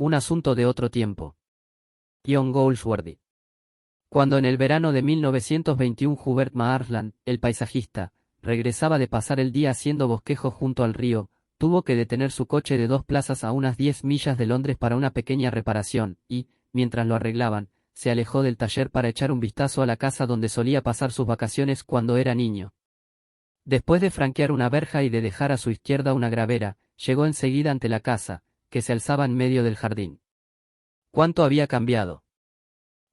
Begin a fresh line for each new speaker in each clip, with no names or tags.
Un asunto de otro tiempo. John Goldsworthy. Cuando en el verano de 1921 Hubert Marsland, el paisajista, regresaba de pasar el día haciendo bosquejo junto al río, tuvo que detener su coche de 2 plazas a unas 10 millas de Londres para una pequeña reparación, y, mientras lo arreglaban, se alejó del taller para echar un vistazo a la casa donde solía pasar sus vacaciones cuando era niño. Después de franquear una verja y de dejar a su izquierda una gravera, llegó enseguida ante la casa, que se alzaba en medio del jardín. ¿Cuánto había cambiado?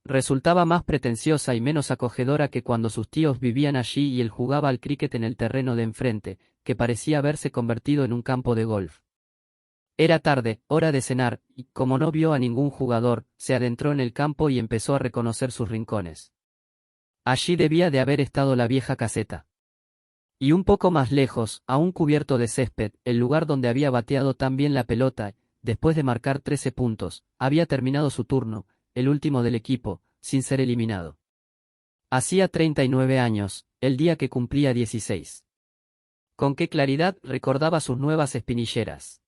Resultaba más pretenciosa y menos acogedora que cuando sus tíos vivían allí y él jugaba al cricket en el terreno de enfrente, que parecía haberse convertido en un campo de golf. Era tarde, hora de cenar, y, como no vio a ningún jugador, se adentró en el campo y empezó a reconocer sus rincones. Allí debía de haber estado la vieja caseta. Y un poco más lejos, aún cubierto de césped, el lugar donde había bateado tan bien la pelota, después de marcar 13 puntos, había terminado su turno, el último del equipo, sin ser eliminado. Hacía 39 años, el día que cumplía 16. Con qué claridad recordaba sus nuevas espinilleras.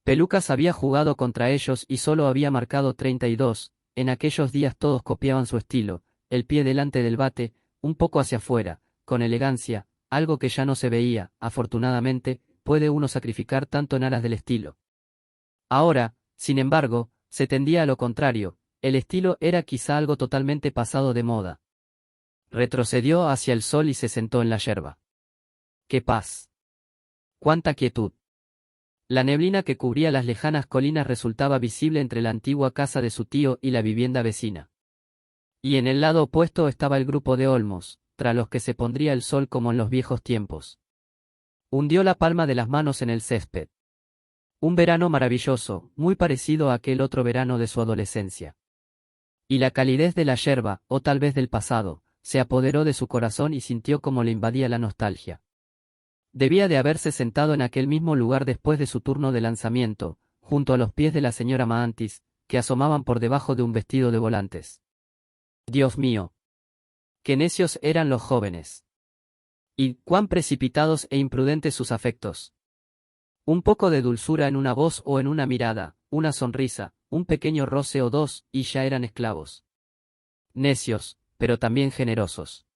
Pelucas había jugado contra ellos y solo había marcado 32, en aquellos días todos copiaban su estilo, el pie delante del bate, un poco hacia afuera, con elegancia, algo que ya no se veía, afortunadamente, puede uno sacrificar tanto en aras del estilo. Ahora, sin embargo, se tendía a lo contrario, el estilo era quizá algo totalmente pasado de moda. Retrocedió hacia el sol y se sentó en la yerba. ¡Qué paz! ¡Cuánta quietud! La neblina que cubría las lejanas colinas resultaba visible entre la antigua casa de su tío y la vivienda vecina. Y en el lado opuesto estaba el grupo de olmos, tras los que se pondría el sol como en los viejos tiempos. Hundió la palma de las manos en el césped. Un verano maravilloso, muy parecido a aquel otro verano de su adolescencia. Y la calidez de la yerba, o tal vez del pasado, se apoderó de su corazón y sintió como le invadía la nostalgia. Debía de haberse sentado en aquel mismo lugar después de su turno de lanzamiento, junto a los pies de la señora Maantis, que asomaban por debajo de un vestido de volantes. Dios mío, qué necios eran los jóvenes. Y cuán precipitados e imprudentes sus afectos. Un poco de dulzura en una voz o en una mirada, una sonrisa, un pequeño roce o dos, y ya eran esclavos. Necios, pero también generosos.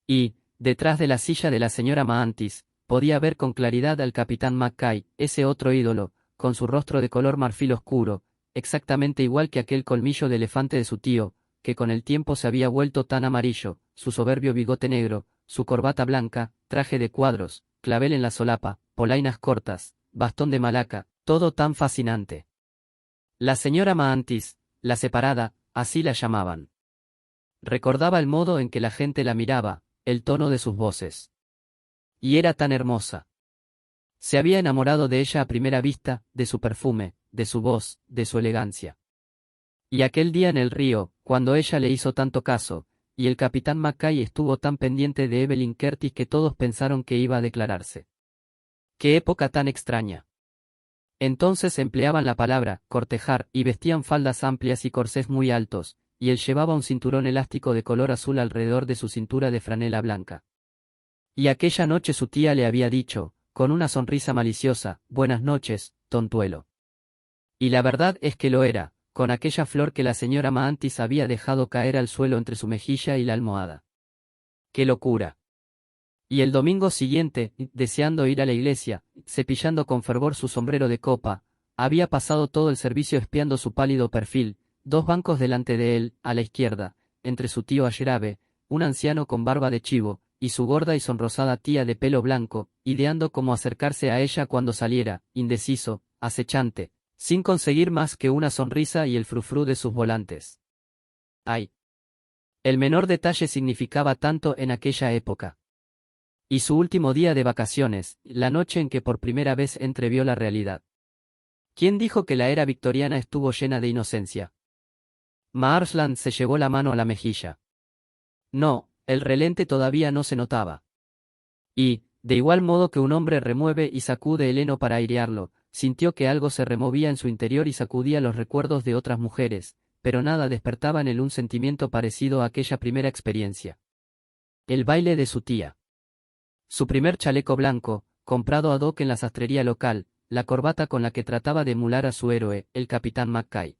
Y, detrás de la silla de la señora Maantis, podía ver con claridad al capitán Mackay, ese otro ídolo, con su rostro de color marfil oscuro, exactamente igual que aquel colmillo de elefante de su tío, que con el tiempo se había vuelto tan amarillo, su soberbio bigote negro, su corbata blanca, traje de cuadros, clavel en la solapa, polainas cortas, bastón de malaca, todo tan fascinante. La señora Maantis, la separada, así la llamaban. Recordaba el modo en que la gente la miraba, el tono de sus voces. Y era tan hermosa. Se había enamorado de ella a primera vista, de su perfume, de su voz, de su elegancia. Y aquel día en el río, cuando ella le hizo tanto caso, y el capitán Mackay estuvo tan pendiente de Evelyn Curtis que todos pensaron que iba a declararse. ¡Qué época tan extraña! Entonces empleaban la palabra cortejar y vestían faldas amplias y corsés muy altos, y él llevaba un cinturón elástico de color azul alrededor de su cintura de franela blanca. Y aquella noche su tía le había dicho, con una sonrisa maliciosa, «Buenas noches, tontuelo». Y la verdad es que lo era, con aquella flor que la señora Maantis había dejado caer al suelo entre su mejilla y la almohada. ¡Qué locura! Y el domingo siguiente, deseando ir a la iglesia, cepillando con fervor su sombrero de copa, había pasado todo el servicio espiando su pálido perfil, 2 bancos delante de él, a la izquierda, entre su tío Asherabe, un anciano con barba de chivo, y su gorda y sonrosada tía de pelo blanco, ideando cómo acercarse a ella cuando saliera, indeciso, acechante, sin conseguir más que una sonrisa y el frufrú de sus volantes. ¡Ay! El menor detalle significaba tanto en aquella época. Y su último día de vacaciones, la noche en que por primera vez entrevió la realidad. ¿Quién dijo que la era victoriana estuvo llena de inocencia? Marsland se llevó la mano a la mejilla. No, el relente todavía no se notaba. Y, de igual modo que un hombre remueve y sacude el heno para airearlo, sintió que algo se removía en su interior y sacudía los recuerdos de otras mujeres, pero nada despertaba en él un sentimiento parecido a aquella primera experiencia. El baile de su tía. Su primer chaleco blanco, comprado ad hoc en la sastrería local, la corbata con la que trataba de emular a su héroe, el capitán McKay.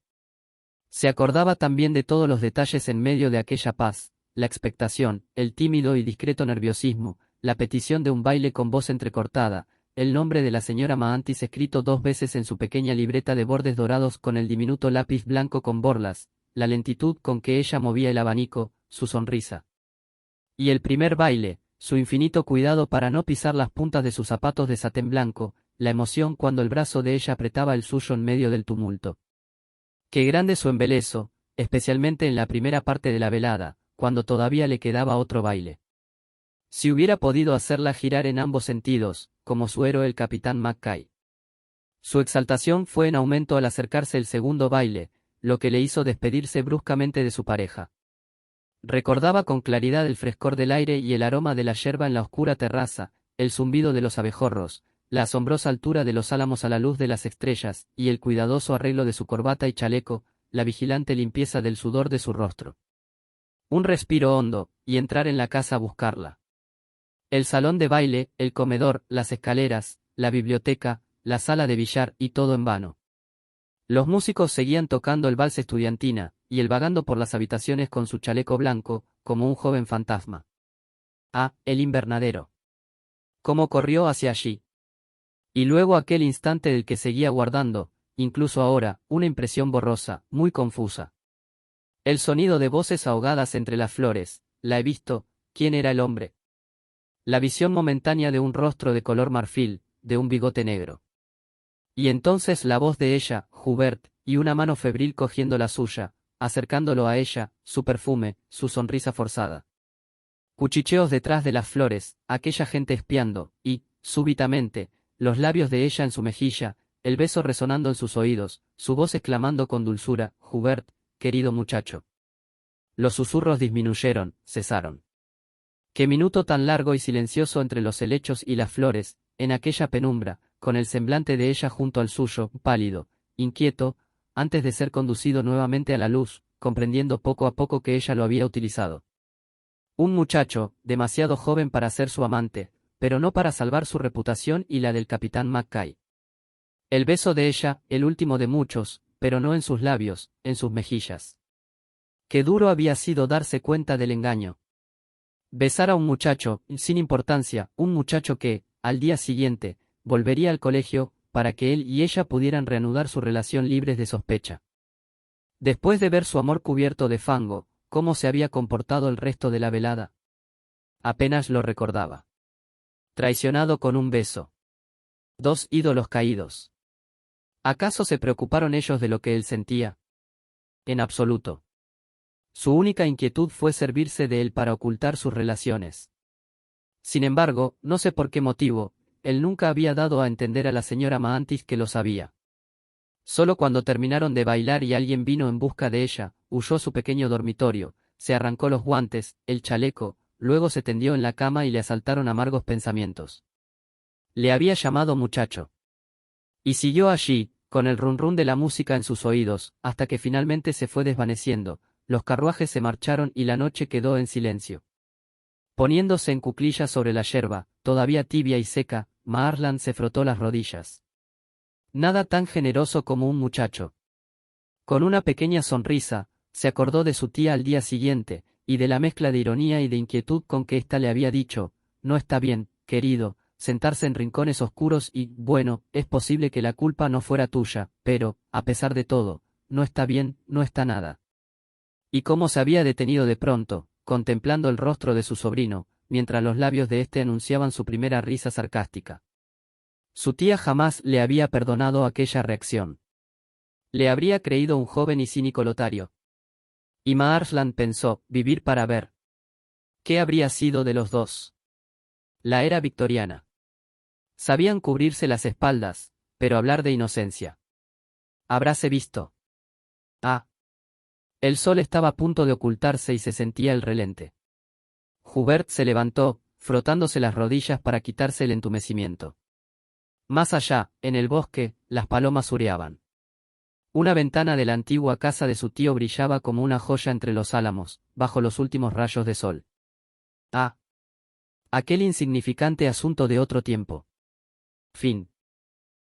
Se acordaba también de todos los detalles en medio de aquella paz, la expectación, el tímido y discreto nerviosismo, la petición de un baile con voz entrecortada, el nombre de la señora Maantis escrito 2 veces en su pequeña libreta de bordes dorados con el diminuto lápiz blanco con borlas, la lentitud con que ella movía el abanico, su sonrisa. Y el primer baile, su infinito cuidado para no pisar las puntas de sus zapatos de satén blanco, la emoción cuando el brazo de ella apretaba el suyo en medio del tumulto. Qué grande su embeleso, especialmente en la primera parte de la velada, cuando todavía le quedaba otro baile. Si hubiera podido hacerla girar en ambos sentidos, como su héroe el capitán McKay. Su exaltación fue en aumento al acercarse el segundo baile, lo que le hizo despedirse bruscamente de su pareja. Recordaba con claridad el frescor del aire y el aroma de la yerba en la oscura terraza, el zumbido de los abejorros, la asombrosa altura de los álamos a la luz de las estrellas, y el cuidadoso arreglo de su corbata y chaleco, la vigilante limpieza del sudor de su rostro. Un respiro hondo, y entrar en la casa a buscarla. El salón de baile, el comedor, las escaleras, la biblioteca, la sala de billar y todo en vano. Los músicos seguían tocando el vals estudiantina, y él vagando por las habitaciones con su chaleco blanco, como un joven fantasma. Ah, el invernadero. Cómo corrió hacia allí. Y luego aquel instante del que seguía guardando, incluso ahora, una impresión borrosa, muy confusa. El sonido de voces ahogadas entre las flores, la he visto, ¿quién era el hombre? La visión momentánea de un rostro de color marfil, de un bigote negro. Y entonces la voz de ella, Hubert, y una mano febril cogiendo la suya, acercándolo a ella, su perfume, su sonrisa forzada. Cuchicheos detrás de las flores, aquella gente espiando, y, súbitamente, los labios de ella en su mejilla, el beso resonando en sus oídos, su voz exclamando con dulzura, Hubert, querido muchacho. Los susurros disminuyeron, cesaron. Qué minuto tan largo y silencioso entre los helechos y las flores, en aquella penumbra, con el semblante de ella junto al suyo, pálido, inquieto, antes de ser conducido nuevamente a la luz, comprendiendo poco a poco que ella lo había utilizado. Un muchacho, demasiado joven para ser su amante, pero no para salvar su reputación y la del capitán McKay. El beso de ella, el último de muchos, pero no en sus labios, en sus mejillas. Qué duro había sido darse cuenta del engaño. Besar a un muchacho, sin importancia, un muchacho que, al día siguiente, volvería al colegio, para que él y ella pudieran reanudar su relación libres de sospecha. Después de ver su amor cubierto de fango, ¿cómo se había comportado el resto de la velada? Apenas lo recordaba. Traicionado con un beso. 2 ídolos caídos. ¿Acaso se preocuparon ellos de lo que él sentía? En absoluto. Su única inquietud fue servirse de él para ocultar sus relaciones. Sin embargo, no sé por qué motivo, él nunca había dado a entender a la señora Maantis que lo sabía. Solo cuando terminaron de bailar y alguien vino en busca de ella, huyó a su pequeño dormitorio, se arrancó los guantes, el chaleco, luego se tendió en la cama y le asaltaron amargos pensamientos. Le había llamado muchacho. Y siguió allí, con el rum de la música en sus oídos, hasta que finalmente se fue desvaneciendo. Los carruajes se marcharon y la noche quedó en silencio. Poniéndose en cuclillas sobre la yerba, todavía tibia y seca, Marsland se frotó las rodillas. Nada tan generoso como un muchacho. Con una pequeña sonrisa, se acordó de su tía al día siguiente, y de la mezcla de ironía y de inquietud con que ésta le había dicho, no está bien, querido, sentarse en rincones oscuros y, bueno, es posible que la culpa no fuera tuya, pero, a pesar de todo, no está bien, no está nada. Y cómo se había detenido de pronto, contemplando el rostro de su sobrino, mientras los labios de éste anunciaban su primera risa sarcástica. Su tía jamás le había perdonado aquella reacción. Le habría creído un joven y cínico lotario. Y Marsland pensó, vivir para ver. ¿Qué habría sido de los dos? La era victoriana. Sabían cubrirse las espaldas, pero hablar de inocencia. Habráse visto. Ah. El sol estaba a punto de ocultarse y se sentía el relente. Hubert se levantó, frotándose las rodillas para quitarse el entumecimiento. Más allá, en el bosque, las palomas hureaban. Una ventana de la antigua casa de su tío brillaba como una joya entre los álamos, bajo los últimos rayos de sol. Ah. Aquel insignificante asunto de otro tiempo. Fin.